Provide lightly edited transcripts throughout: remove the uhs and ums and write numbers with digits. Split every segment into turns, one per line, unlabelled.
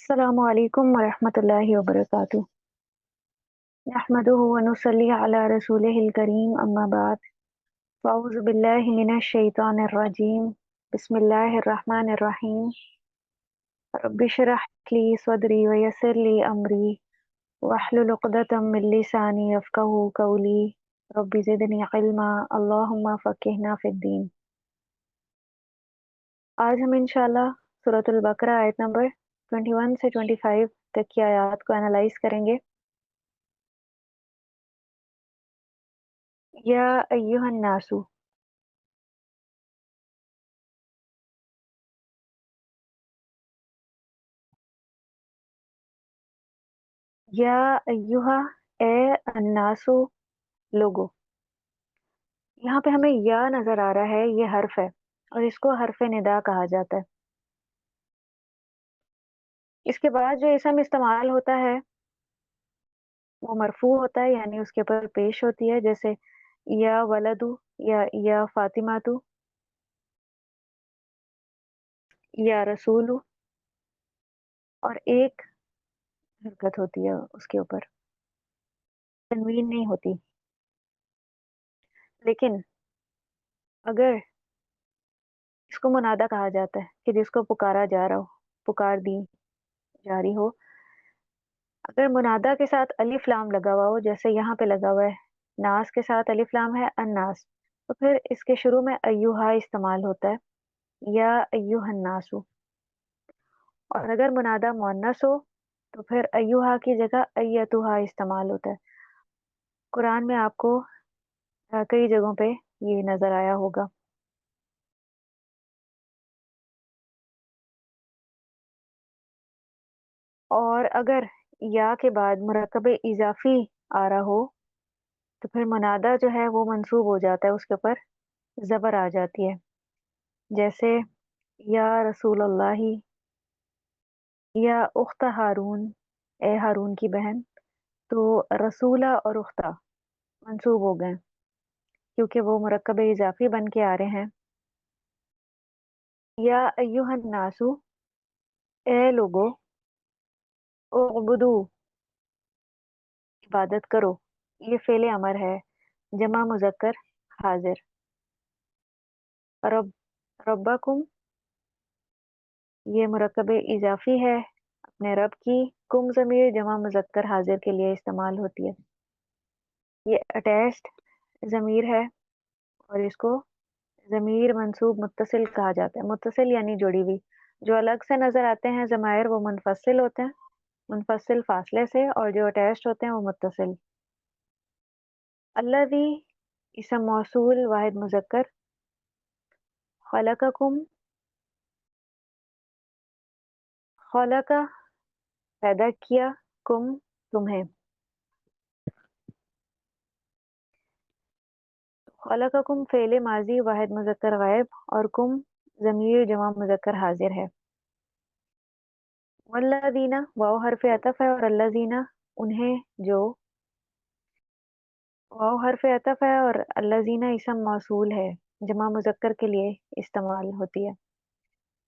अस्सलामु अलैकुम वरहमतुल्लाहि वबरकातुहू। नहमदुहु व नुसल्ली अला रसूलिहिल करीम अम्मा बाद। फ़अऊज़ु बिल्लाहि मिनश शैतानिर रजीम। बिस्मिल्लाहिर रहमानिर रहीम। रब्बि इश्रह ली सदरी व यस्सिर ली अमरी वहलुल उक़दतम मिन लिसानी यफ़क़हू क़ौली। रब्बि ज़िदनी इल्मा अल्लाहुम्मा फ़क़्हिना फ़िद्दीन। आज हम इंशाअल्लाह सूरतुल बकरा आयत नंबर 21 से 25 तक की आयत को एनालाइज करेंगे। या अय्युहन नासु, या अय्युहा ए अन्नासु लोगो। यहाँ पे हमें या नजर आ रहा है, ये हर्फ है और इसको हर्फ निदा कहा जाता है। इसके बाद जो इसम इस्तेमाल होता है वो मरफू होता है, यानी उसके ऊपर पेश होती है, जैसे या वलदु या फातिमातु या रसूलु, और एक हरकत होती है उसके ऊपर, तनवीन नहीं होती। लेकिन अगर इसको मुनादा कहा जाता है कि जिसको पुकारा जा रहा हो, पुकार दी जा रही हो, अगर मुनादा के साथ अलिफ लाम लगा हुआ हो, जैसे यहाँ पे लगा हुआ है, नास के साथ अलिफ लाम है अन्नास, तो फिर इसके शुरू में अय्युहा इस्तेमाल होता है, या अय्युहन नासु। और अगर मुनादा मुअन्नस हो तो फिर अय्युहा की जगह अय्यतुहा इस्तेमाल होता है। कुरान में आपको कई जगहों पे ये नजर आया होगा। और अगर या के बाद मुरक्कब इजाफी आ रहा हो तो फिर मुनादा जो है वो मंसूब हो जाता है, उसके ऊपर जबर आ जाती है, जैसे या रसूल अल्लाही या उख्ता हारून, ए हारून की बहन। तो रसूला और उख्ता मंसूब हो गए क्योंकि वो मुरक्कब इजाफी बन के आ रहे हैं। या अय्युहन नासु, ए लोगो, उअबुदू, इबादत करो। ये फेले अमर है, जमा मुजक्कर हाजिर। रब, रब्बाकुम, ये मुरक्कब इजाफी है अपने रब की। कुम ज़मीर जमा मुजक्कर हाजिर के लिए इस्तेमाल होती है। ये अटैच्ड ज़मीर है और इसको ज़मीर मंसूब मुत्तसिल कहा जाता है। मुत्तसिल यानी जुड़ी हुई। जो अलग से नजर आते हैं ज़मायर वो मुनफसिल होते हैं, मुनफसिल फासले से, और जो अटैच्ड होते हैं वो मुत्तसिल। अल्लज़ी इसम मौसूल वाहिद मुजक्कर। खलक़कुम, खलक़ा पैदा किया, कुम तुम्हें। खलक़कुम फ़ेल माज़ी वाहिद मुज़क्कर गायब, और कुम ज़मीर जमा मुज़क्कर हाज़िर है। वल्लज़ीना वाव हर्फ़ अतफ़ है, और अल्लज़ीना उन्हें जो। वाव हर्फ़ अतफ़ है और अल्लज़ीना इसम मौसूल है, जमा मुज़क्कर के लिए इस्तेमाल होती है।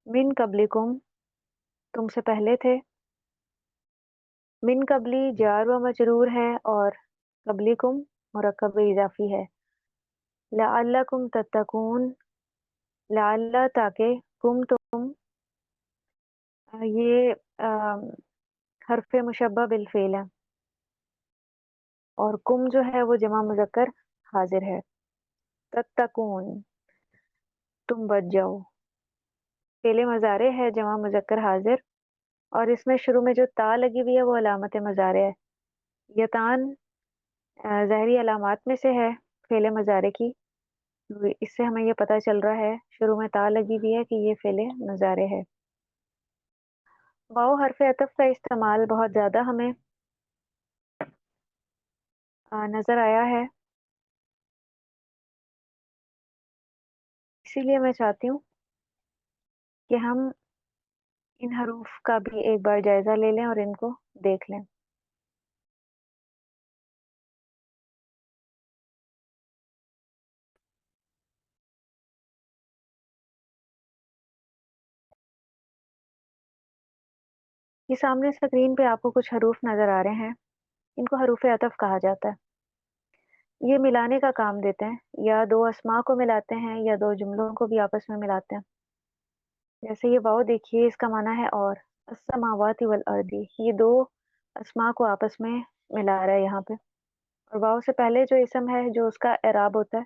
मिन क़ब्लिकुम, तुमसे पहले थे। मिन क़ब्ली जार व मजरूर है और क़ब्लिकुम मुरक्कब इज़ाफ़ी है। लअल्लकुम तत्तकून, लअल्ला ताकि, कुम तुम, ये हर्फ मुशब्बह बिल फ़ेल है, और कुम जो है वो जमा मुज़क्कर हाजिर है। तत्तकून, तुम बच जाओ। फ़ेले मज़ारे है जमा मुज़क्कर हाजिर, और इसमें शुरू में जो ता लगी हुई है वो अलामत मज़ारे है। यतान ज़ाहरी अलामात में से है फ़ेले मज़ारे की। इससे हमें ये पता चल रहा है शुरू में ता लगी हुई है कि ये फ़ेले मज़ारे है। वाव हर्फ अतफ़ का इस्तेमाल बहुत ज़्यादा हमें नज़र आया है, इसीलिए मैं चाहती हूँ कि हम इन हरूफ का भी एक बार जायजा ले लें और इनको देख लें। یہ سامنے اسکرین پہ آپ کو کچھ حروف نظر آ رہے ہیں، ان کو حروف عطف کہا جاتا ہے۔ یہ ملانے کا کام دیتے ہیں، یا دو اسماء کو ملاتے ہیں یا دو جملوں کو بھی آپس میں ملاتے ہیں۔ جیسے یہ واو دیکھیے، اس کا معنی ہے اور، السماوات والارض، یہ دو اسماء کو آپس میں ملا رہا ہے یہاں پہ، اور واو سے پہلے جو اسم ہے جو اس کا اعراب ہوتا ہے،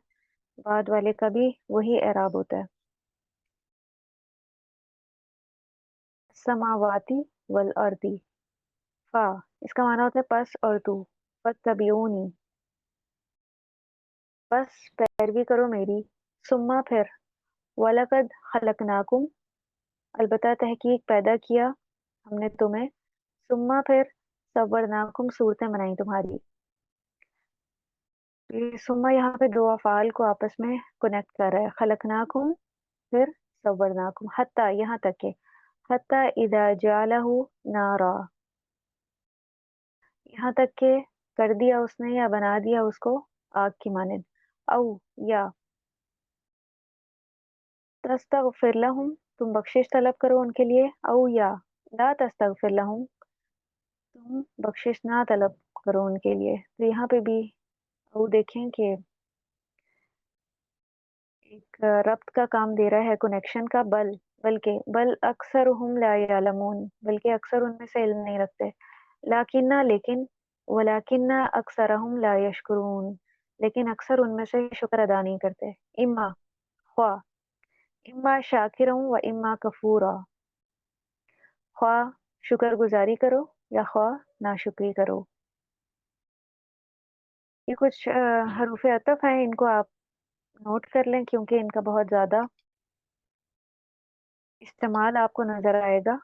بعد والے کا بھی وہی اعراب ہوتا ہے۔ السماواتی والارض، فا، اس کا معنی ہوتا ہے پس اور تو، فتبعونی، بس پیروی کرو میری، ثم پھر، وَلَقَدْ خَلَقْنَاكُمْ، البتہ تحقیق پیدا کیا ہم نے تمہیں، ثم پھر، صورناکم، صورتیں بنائی تمہاری۔ یہ ثم یہاں پہ دو افعال کو آپس میں کنیکٹ کر رہا ہے، خلقناکم پھر صورناکم، حتیٰ یہاں تک کہ، حتیٰ اذا جعلہ نارا، یہاں تک کہ کر دیا اس نے یا بنا دیا اس کو آگ کی مانند، او یا تستغفر لہم، تم بخشش طلب کرو ان کے لیے، او یا لا تستغفر لہم، تم بخشش نہ طلب کرو ان کے لیے۔ تو یہاں پہ بھی او دیکھیں کہ ایک ربط کا کام دے رہا ہے، کنیکشن کا، بلکہ بل اکثرہم لا یعلمون، بلکہ اکثر ان میں سے علم نہیں رکھتے، لاکنہ لیکن، ولیکن اکثرہم لا یشکرون، لیکن اکثر ان میں سے شکر ادا نہیں کرتے، اما، خواہ، اما شاکروں و اما کفورا، خواہ شکر گزاری کرو یا خواہ ناشکری کرو۔ یہ کچھ حروف عطف ہیں، ان کو آپ نوٹ کر لیں کیونکہ ان کا بہت زیادہ استعمال آپ کو نظر آئے گا۔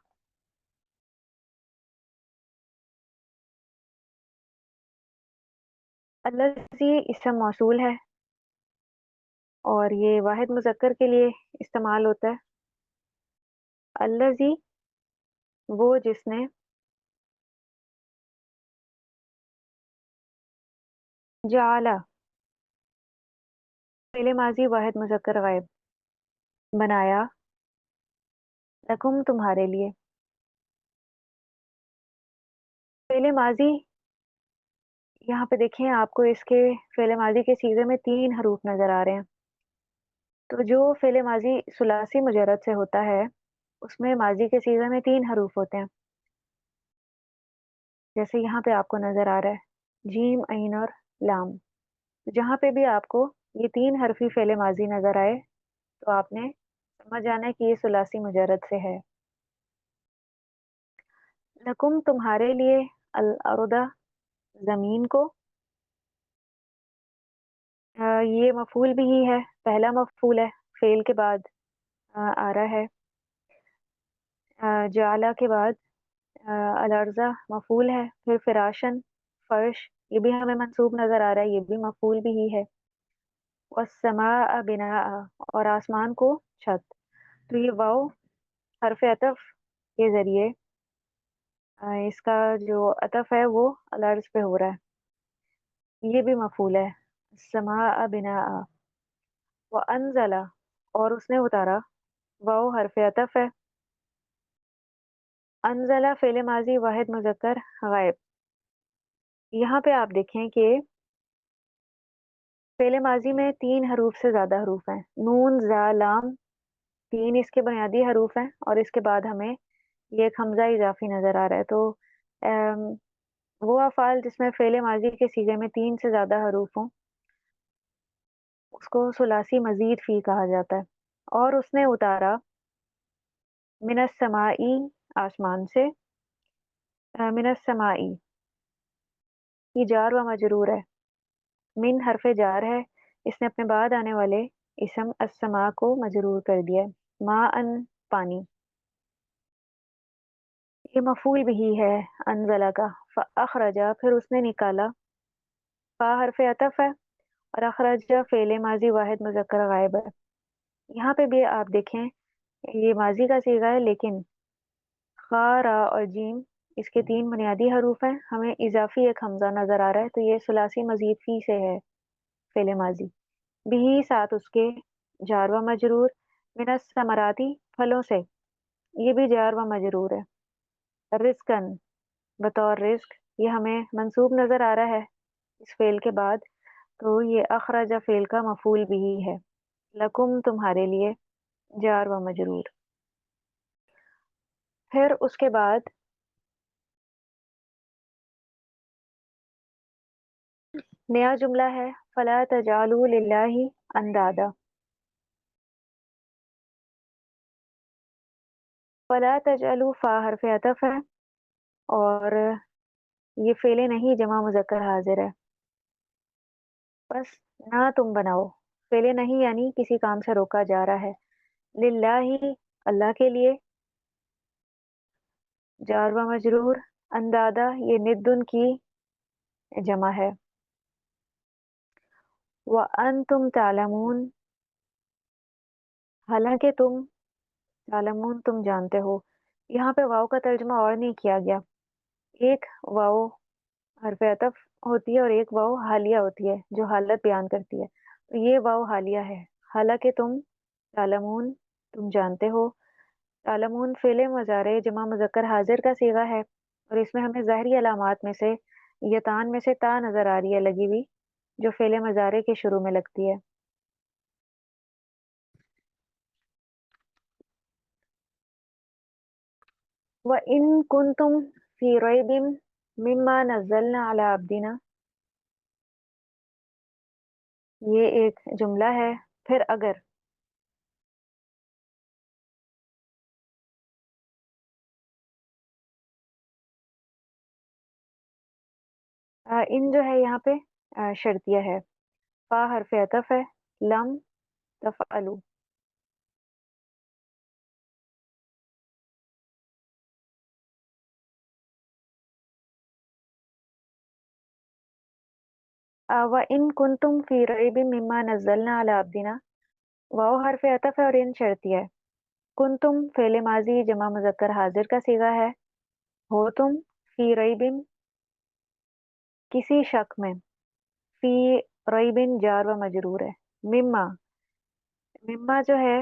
الذی اسم موصول ہے اور یہ واحد مذکر کے لیے استعمال ہوتا ہے۔ الذی، وہ جس نے، جعل، فعل ماضی واحد مذکر غائب، بنایا، لکم تمہارے لیے، فعل ماضی، یہاں پہ دیکھیں آپ کو اس کے فعل ماضی کے صیغے میں 3 حروف نظر آ رہے ہیں۔ تو جو فعل ماضی ثلاثی مجرد سے ہوتا ہے اس میں ماضی کے صیغے میں 3 حروف ہوتے ہیں، جیسے یہاں پہ آپ کو نظر آ رہا ہے جیم، عین اور لام۔ جہاں پہ بھی آپ کو یہ 3 حرفی فعل ماضی نظر آئے تو آپ نے سمجھ جانا ہے کہ یہ ثلاثی مجرد سے ہے۔ لکم تمہارے لیے، الارض زمین کو، یہ مفعول بھی ہی ہے، پہلا مفعول ہے، فعل کے بعد آ رہا ہے، جعلہ کے بعد الارض مفعول ہے، پھر فراشن، فرش، یہ بھی ہمیں منصوب نظر آ رہا ہے، یہ بھی مفعول بھی ہی ہے، والسماء بناء، اور آسمان کو چھت۔ تو یہ واو حرف عطف کے ذریعے اس کا جو عطف ہے وہ الارض پہ ہو رہا ہے، یہ بھی مفعول ہے، السماء بناء، وانزل، اور اس نے اتارا، واو حرف عطف ہے، انزل فعل ماضی واحد مذکر غائب۔ یہاں پہ آپ دیکھیں کہ فعل ماضی میں 3 حروف سے زیادہ حروف ہیں، نون، زا، لام، 3 اس کے بنیادی حروف ہیں، اور اس کے بعد ہمیں یہ ایک حمزہ اضافی نظر آ رہا ہے۔ تو وہ افعال جس میں فعل ماضی کے صیغے میں 3 سے زیادہ حروف ہوں اس کو ثلاثی مزید فی کہا جاتا ہے۔ اور اس نے اتارا، من السمائی، آسمان سے، من السمائی، یہ جار و مجرور ہے، من حرف جار ہے، اس نے اپنے بعد آنے والے اسم السما کو مجرور کر دیا ہے، ما ان، پانی، یہ مفعول بھی ہے انزلہ کا، فاخرجا، پھر اس نے نکالا، فا حرف عطف ہے، اور اخرج فعل ماضی واحد مذکر غائب ہے۔ یہاں پہ بھی آپ دیکھیں یہ ماضی کا صیغہ ہے لیکن خا، را اور جیم اس کے 3 بنیادی حروف ہیں، ہمیں اضافی ایک حمزہ نظر آ رہا ہے، تو یہ ثلاثی مزید فی سے ہے فعل ماضی، بھی ساتھ اس کے جار و مجرور، من الثمراتی، پھلوں سے، یہ بھی جار و مجرور ہے، रिस्कन, बतौर रिस्क, ये हमें मंसूब नज़र आ रहा है इस फ़ेल के बाद, तो ये अखरजा फ़ेल का मफ़ूल बिही है। लकुम तुम्हारे लिए, जार व मजरूर। फिर उसके बाद नया जुमला है, फला तजालू लिल्लाहि अंदादा। फला तजालू फ़ा हर्फ़ अतफ़ है और ये फ़ेले नहीं जमा मुज़क्कर हाज़िर है। बस ना तुम बनाओ, फ़ेले नहीं यानी किसी काम से रोका जा रहा है। लिल्लाहि अल्लाह के लिए, जार व मजरूर, अंदादा ये निद्दुन की जमा है। व अंतुम तालमून, हालांकि तुम, तालमून तुम जानते हो। यहाँ पे वाव का तर्जमा और नहीं किया गया। एक वाव हरफ अतफ होती है और एक वाव हालिया होती है जो हालत बयान करती है, तो ये वाव हालिया है। हालांकि तुम, तालमून तुम जानते हो। तालमून फ़ेले मुज़ारे जमा मुज़क्कर हाजिर का सीगा है और इसमें हमें ज़ाहरी अलामात में से यतान में से ता नज़र आ रही है लगी हुई, जो फ़ेले मुज़ारे के शुरू में लगती है। व इन कुंतुम फी रैबिम मिम्मा नज़्ज़लना अला अब्दिना, ये एक जुमला है। फिर अगर, इन जो है यहाँ पे शर्तिया है। फा हरफ अतफ है, लम तफ़अलु। व इन कुंतुम फी रैबिम मिम्मा नज़्ज़लना अला अब्दिना, वाव हरफ अतफ है और इन शर्तिया है। कुंतुम फ़ेले माज़ी जमा मुज़क्कर हाज़िर का सीगा है। हो तुम, फी रैबिन किसी शक में, फी रैबिन जार व मजरूर है। मिम्मा, मिम्मा जो है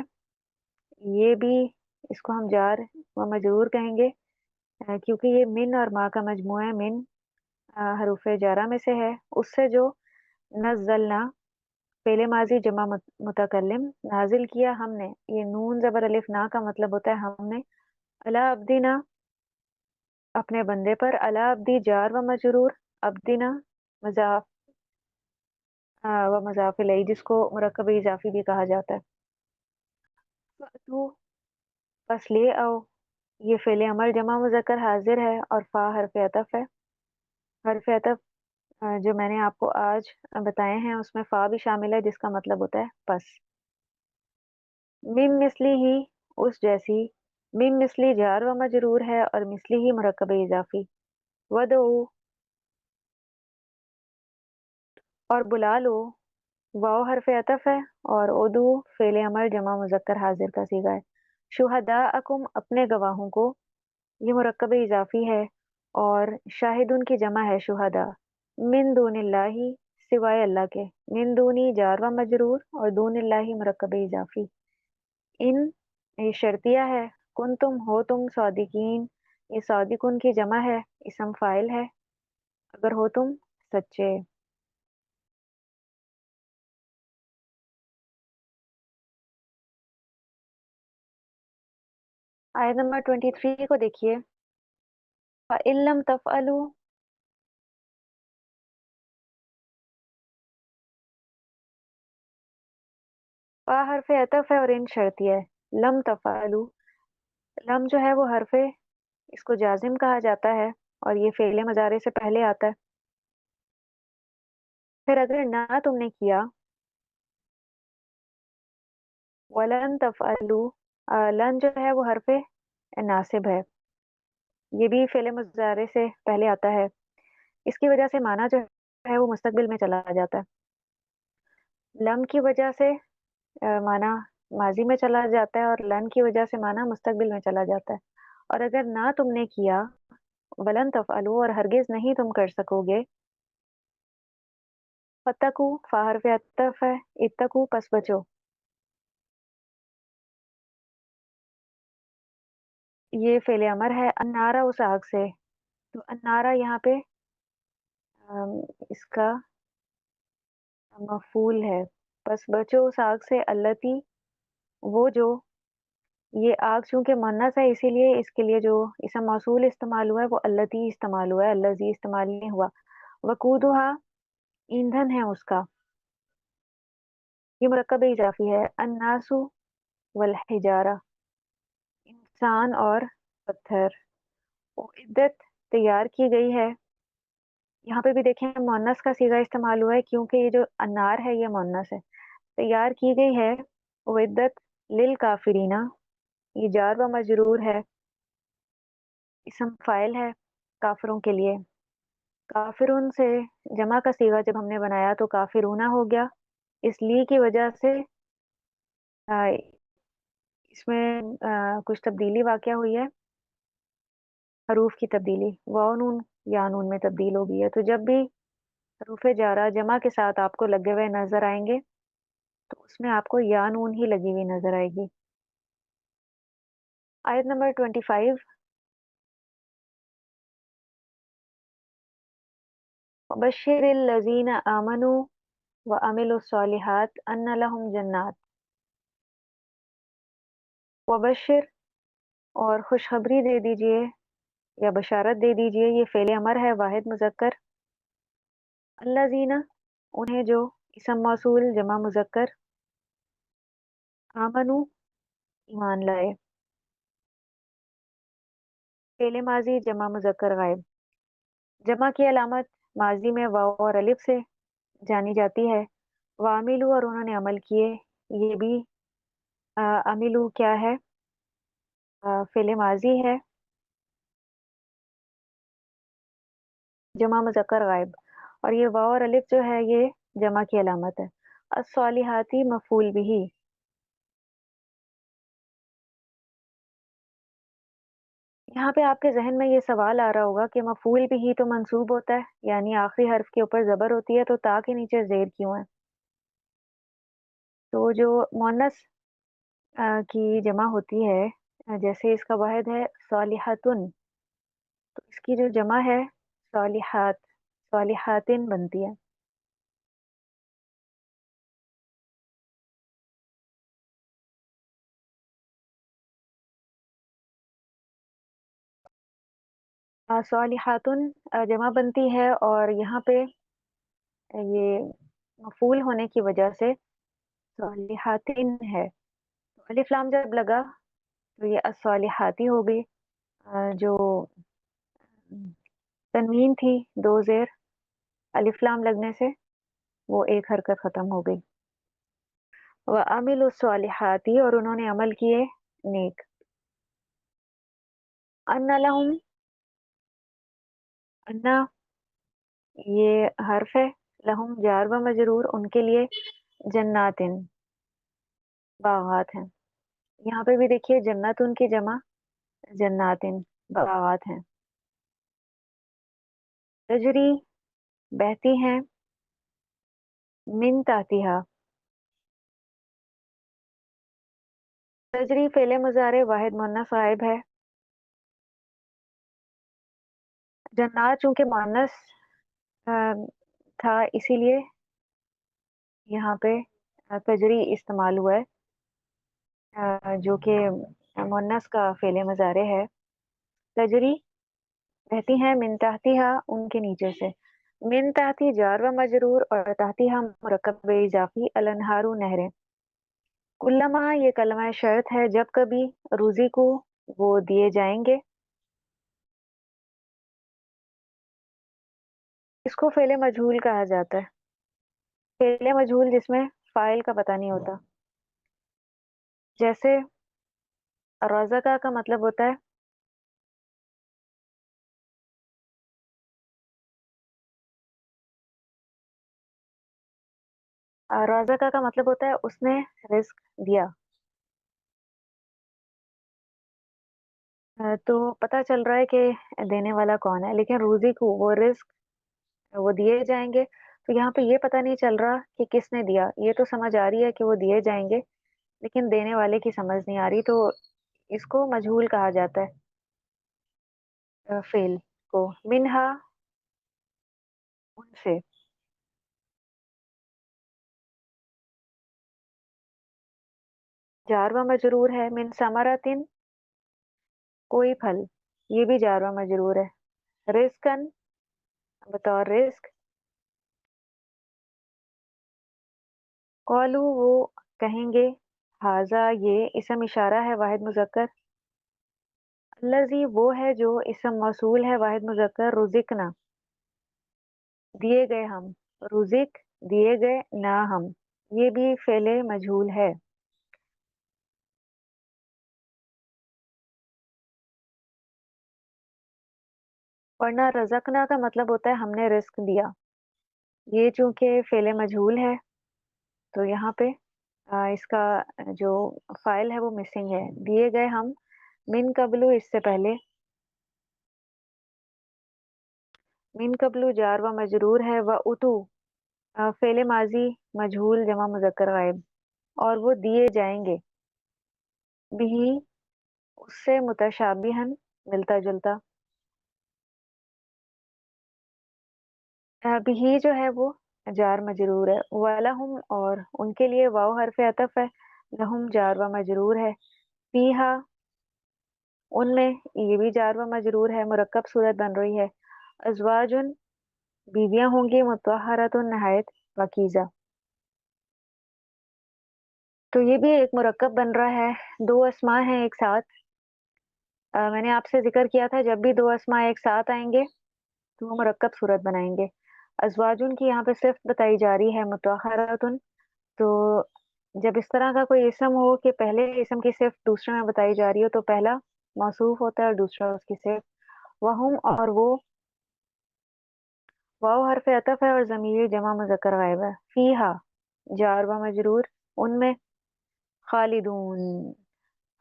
ये भी, इसको हम जार व मजरूर कहेंगे, क्योंकि ये मिन और मा का मजमूआ है। मिन हरूफ जारा में से है, उससे जो नज़्ज़लना फ़ेले माज़ी जमा मुतकल्लिम नाजिल किया हमने, ये नून ज़बर अलिफ ना का मतलब होता है हमने। अला अब्दीना अपने बंदे पर, अला अब्दी जार व मजरूर, अब्दीना मज़ाफ व मज़ाफ इलैहि जिसको मुरक्कब इज़ाफ़ी भी कहा जाता है। फ़अतू बस ले आओ, ये फ़ेले अमल जमा मुज़क्कर हाज़िर है और फ़ा हरफ़ अतफ़ है। हरफ़ अतफ़ जो मैंने आपको आज बताए हैं उसमें फ़ा भी शामिल है जिसका मतलब होता है बस। मिन मिस्ली ही उस जैसी, मिन मिस्ली जार व मजरूर है और मिस्ली ही मुरक्कब इज़ाफ़ी। वदऊ और बुला लो, वाव हरफ़ अतफ़ है और उदू फ़ेले अमल जमा मुज़क्कर हाज़िर का सीगा है। शुहदाअकुम अपने गवाहों को, ये मुरक्कब इज़ाफ़ी है और शाहिदुन की जमा है शुहदा। मिन दूनिल्लाहि सिवाय अल्लाह के, मिन दूनी जार व मजरूर और दूनिल्लाहि मुरक्कब इज़ाफ़ी। इन ये शर्तिया है। कुन तुम हो तुम सादिकीन, ये सादिकुन की जमा है, इसम फ़ाइल है। अगर हो तुम सच्चे। आयत नंबर 23 को देखिए। फ़इन लम तफ़अलू, फ़ा हरफ़ अतफ़ है और इन शर्तिया है। लम तफ़अलू, लम जो है वो हरफ़े, इसको जाज़िम कहा जाता है और ये फ़ेले मज़ारे से पहले आता है। फिर अगर ना तुमने किया, वलन तफ़अलू, लन जो है वो हरफ़े नासिब है, ये भी फ़ेले मुज़ारे से पहले आता है। इसकी वजह से माना जो है वो मुस्तक़बिल में चला जाता है। लम की वजह से माना माज़ी में चला जाता है और लन की वजह से माना मुस्तक़बिल में चला जाता है। और अगर ना तुमने किया, वलन तफ़अलू और हरगिज़ नहीं तुम कर सकोगे। फत्तकू फ़ा हरफ़ अतफ़ है, इत्तकू पस बचो। ये फ़ेल अमर है, अन्नारा उस आग से, तो अन्नारा यहाँ पे इसका मफ़ूल है। बस बचो उस आग से अल्लती, वो जो, ये आग चूँकि मुअन्नस है इसीलिए इसके लिए जो इसम मौसूल इस्तेमाल हुआ है वो अल्लती इस्तेमाल हुआ है, अल्लज़ी इस्तेमाल नहीं हुआ। वक़ूदुहा, ईंधन है उसका, ये मुरक्कब इज़ाफ़ी है। अन्नासु वल हिजारा, इंसान और पत्थर। उइद्दत, तैयार की गई है। यहाँ पे भी देखें मुअन्नस का सीगा इस्तेमाल हुआ है क्योंकि ये जो अनार है ये मुअन्नस है। तैयार की गई है, उइद्दत लिल काफिरीना, ये जार व मजरूर है, इसम फ़ाइल है काफ़िरों के लिए। काफ़िरुन से जमा का सीगा जब हमने बनाया तो काफ़िरूना हो गया। इस ली की वजह से इसमें कुछ तब्दीली वाक़या हुई है, हरूफ की तब्दीली। वाव नून या नून में तब्दील हो गई है। तो जब भी हरूफ जारा जमा के साथ आपको लगे हुए नज़र आएँगे, तो उसमें आपको या नून ही लगी हुई नज़र आएगी। आयत नंबर 25, वबश्शिरिल लज़ीना आमनू व अमिलुस्सॉलिहात अन्न लहुम जन्नात। वबश्शिर, और खुशखबरी दे दीजिए या बशारत दे दीजिए, ये फ़ेल अमर है वाहिद मुज़क्कर। अल्लज़ीना, उन्हें जो, इसम मौसूल जमा मुज़क्कर। आमनू, ईमान लाए। फ़ेल माज़ी जमा मुज़क्कर गायब। जमा की अलामत माज़ी में वाव और अलिफ से जानी जाती है। वामिलू, और उन्होंने अमल किए, ये भी अमिलू क्या है, फ़ेल माज़ी है, जमा मुज़क्कर गायब, और ये वाव और अलिफ जो है ये जमा की अलामत है। अस्सॉलिहाती मफ़ूल बिही, यहाँ पे आपके ज़हन में ये सवाल आ रहा होगा कि मफ़ूल बिही तो मंसूब होता है, यानी आखिरी हर्फ के ऊपर ज़बर होती है, तो ता के नीचे ज़ेर क्यों है? तो जो मुअन्नस की जमा होती है, जैसे इसका वाहिद है सालिहातुन, तो इसकी जो जमा है सालिहात, सालिहातिन बनती है। सालिहातुन जमा बनती है, और यहाँ पे ये मफ़ूल होने की वजह से सालिहातिन है। तो अलिफ लाम जब लगा तो ये अस्सालिहाती हो गई। जो तनवीन थी, दो ज़ेर, अलिफ लाम लगने से वो एक हरकत ख़त्म हो गई। व अमिलुस्सॉलिहाती, और उन्होंने अमल किए नेक। अन्ना लहुम, अन्ना ये हर्फ है, लहुम जार व मजरूर, उनके लिए, जन्नातिन बागात हैं। यहाँ पे भी देखिए जन्नतुन की जमा जन्नातिन बागात हैं। तजरी, बहती हैं, मिन ताहतिहा, तजरी फ़ेल मुज़ारे वाहिद मुअन्नस गायब है। जन्नात चूँकि मुअन्नस अ, था इसीलिए यहाँ पे तजरी इस्तेमाल हुआ है, जो कि मुअन्नस का फ़ेल मुज़ारे है। तजरी, बहती हैं, मिन ताहतिहा, उनके नीचे से। मिन ताहती जार व मजरूर, और ताहतिहा मुरक्कब इज़ाफ़ी, अल अनहारू नहरें। कुल्लमा, ये कलमा शर्त है, जब कभी, रुज़िक़ू, वो दिए जाएँगे। इसको फ़ेल मजहूल कहा जाता है। फ़ेल मजहूल जिसमें फ़ाइल का पता नहीं होता। जैसे रज़क़ा का मतलब होता है रज़क़ा का मतलब होता है उसने रिज़्क दिया। तो पता चल रहा है कि देने वाला कौन है, लेकिन रुज़िक़ू, वो रिज़्क वो दिए जाएँगे, तो यहाँ पे ये पता नहीं चल रहा कि किसने दिया। ये तो समझ आ रही है कि वो दिए जाएँगे, लेकिन देने वाले की समझ नहीं आ रही, तो इसको मजहूल कहा जाता है। फेल को, मिन्हा उनसे, जार व मजरूर है, मिन समरतिन कोई फल, ये भी जार व मजरूर है। रिज़्क़न बतौर रिज़्क़, क़ालू वो कहेंगे, हाज़ा ये इस्म इशारा है वाहिद मुज़क्कर, अल्लज़ी वो है जो इस्म मौसूल है वाहिद मुज़क्कर, रुज़िक़ना दिए गए हम, रुज़िक़ दिए गए ना हम, ये भी फ़ेले मजहूल है। वरना रज़क़ना का मतलब होता है हमने रिज़्क़ दिया। ये चूँकि फ़ेले मजहूल है तो यहाँ पे इसका जो फ़ाइल है वो मिसिंग है। दिए गए हम, मिन क़ब्लु इससे पहले, मिन क़ब्लु जार व मजरूर है, व उतु फ़ेले माज़ी मजहूल जमा मुज़क्कर गायब, और वो दिए जाएँगे, बिही उससे मुतशाबिहन मिलता-जुलता। बिही जो है वो जार मजरूर है, वलहुम और उनके लिए वाव हर्फ़ अतफ़ है, लहुम जार व मजरूर है, फ़ीहा उनमें ये भी जार व मजरूर है, मुरक्कब सूरत बन रही है। अज़वाजुन बीवियाँ होंगी, मुत्तहरतुन नहायत पाकीज़ा। तो ये भी एक मुरक्कब बन रहा है, 2 अस्मा हैं एक साथ। मैंने आपसे ज़िक्र किया था जब भी 2 अस्मा एक साथ आएँगे तो वो मुरक्कब सूरत बनाएँगे। अज़वाजुन की यहाँ पे सिफ़त बताई जा रही है, मुत्तहरतुन, तो जब इस तरह का कोई इस्म हो कि पहले इस्म की सिफ़त दूसरे में बताई जा रही हो तो पहला मौसूफ़ होता है और दूसरा उसकी सिफ़त। वहुम और वो, वाव हर्फ़ अतफ़ है और ज़मीर जमा मुज़क्कर गायब है। फ़ीहा जार व मजरूर, उनमें खालिदून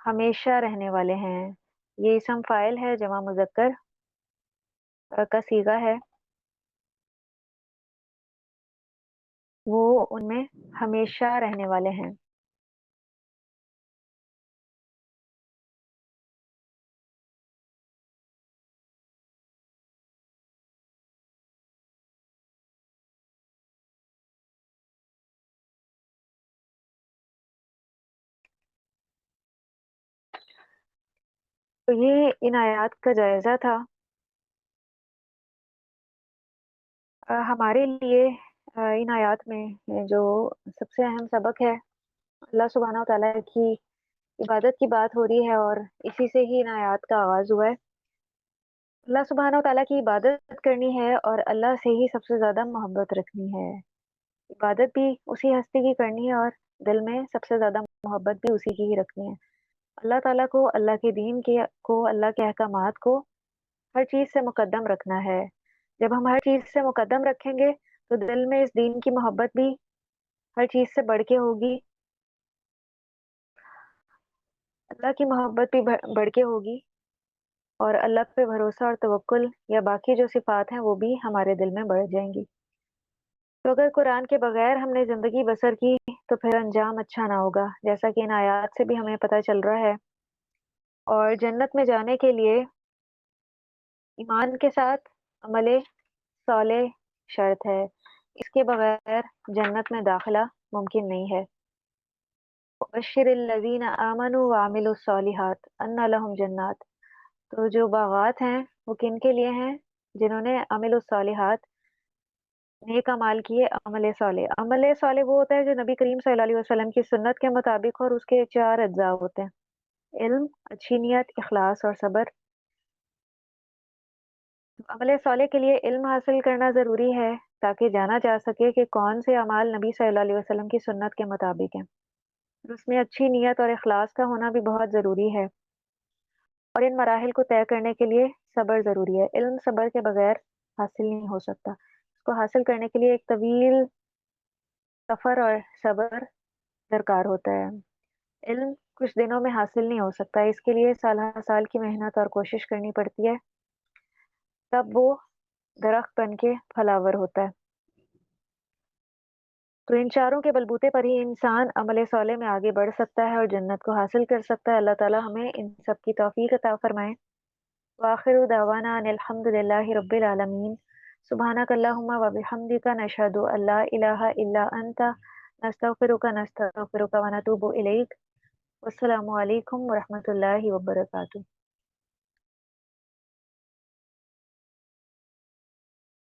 हमेशा रहने वाले हैं। ये इस्म फ़ाइल है जमा मुज़क्कर का सीगा है। वो उनमें हमेशा रहने वाले हैं। तो ये इन आयात का जायज़ा था। हमारे लिए इन आयात में जो सबसे अहम सबक है, अल्लाह सुब्हानहू व तआला की इबादत की बात हो रही है और इसी से ही इन आयात का आगाज़ हुआ है। अल्लाह सुब्हानहू व तआला की इबादत करनी है और अल्लाह से ही सबसे ज़्यादा मोहब्बत रखनी है। इबादत भी उसी हस्ती की करनी है और दिल में सबसे ज़्यादा मोहब्बत भी उसी की ही रखनी है। अल्लाह ताला को, अल्लाह के दीन को, अल्लाह के अहकामात को हर चीज़ से मुकद्दम रखना है। जब हम हर चीज़ से मुकद्दम रखेंगे, तो दिल में इस दीन की मोहब्बत भी हर चीज़ से बढ़ के होगी, अल्लाह की मोहब्बत भी बढ़ के होगी और अल्लाह पे भरोसा और तवक्कुल या बाकी जो सिफ़ात हैं, वो भी हमारे दिल में बढ़ जाएँगी। तो अगर कुरान के बगैर हमने ज़िंदगी बसर की, तो फिर अंजाम अच्छा ना होगा, जैसा कि इन आयात से भी हमें पता चल रहा है। और जन्नत में जाने के लिए ईमान के साथ अमले सालेह शर्त है। इसके बगैर जन्नत में दाखिला मुमकिन नहीं है। वबश्शिरिल्लज़ीना आमनू व अमिलुस्सॉलिहात अन्ना लहुम जन्नात। तो जो बाग़ात हैं, वो किनके लिए हैं? जिन्होंने अमिलुस्सॉलिहात नेक अमाल किए, अमल साले वो होता है जो नबी करीम सल्लल्लाहु अलैहि वसल्लम की सुन्नत के मुताबिक, और उसके 4 अज्जा होते हैं। इल्म, अच्छी नियत, इखलास और सब्र। अमल साले के लिए इल्म हासिल करना ज़रूरी है ताकि जाना जा सके कि कौन से अमाल नबी सल्लल्लाहु अलैहि वसल्लम की सुन्नत के मुताबिक हैं। और उसमें अच्छी नियत और इखलास का होना भी बहुत ज़रूरी है। और इन मराहिल को तय करने के लिए सब्र ज़रूरी है। इल्म सब्र के बगैर हासिल नहीं हो सकता। इसको हासिल करने के लिए एक तवील सफ़र और सब्र दरकार होता है। इल्म कुछ दिनों में हासिल नहीं हो सकता, इसके लिए साल-हर-साल की मेहनत और कोशिश करनी पड़ती है, तब वो दरख्त बन के फलावर होता है। तो इन चारों के बलबूते पर ही इंसान अमल साले में आगे बढ़ सकता है और जन्नत को हासिल कर सकता है। अल्लाह ताला हमें इन सब की तौफीक अता फरमाए। وآخر دعوانا ان الحمد للہ رب العالمین. سبحانک اللہم و بحمدک نشہد ان لا الہ الا انت نستغفرک ونتوب الیک. والسلام علیکم ورحمۃ اللہ وبرکاتہ.